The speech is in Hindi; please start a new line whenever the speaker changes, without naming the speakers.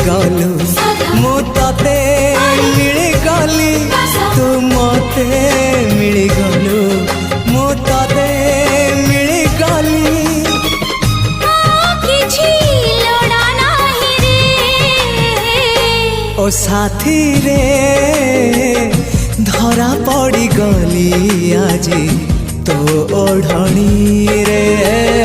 गलु मु तते मिली गली तू मते मिली गलु मु तते मिली गली ओ साथी रे धरा पड़ी गली आज तो ओढ़नी रे।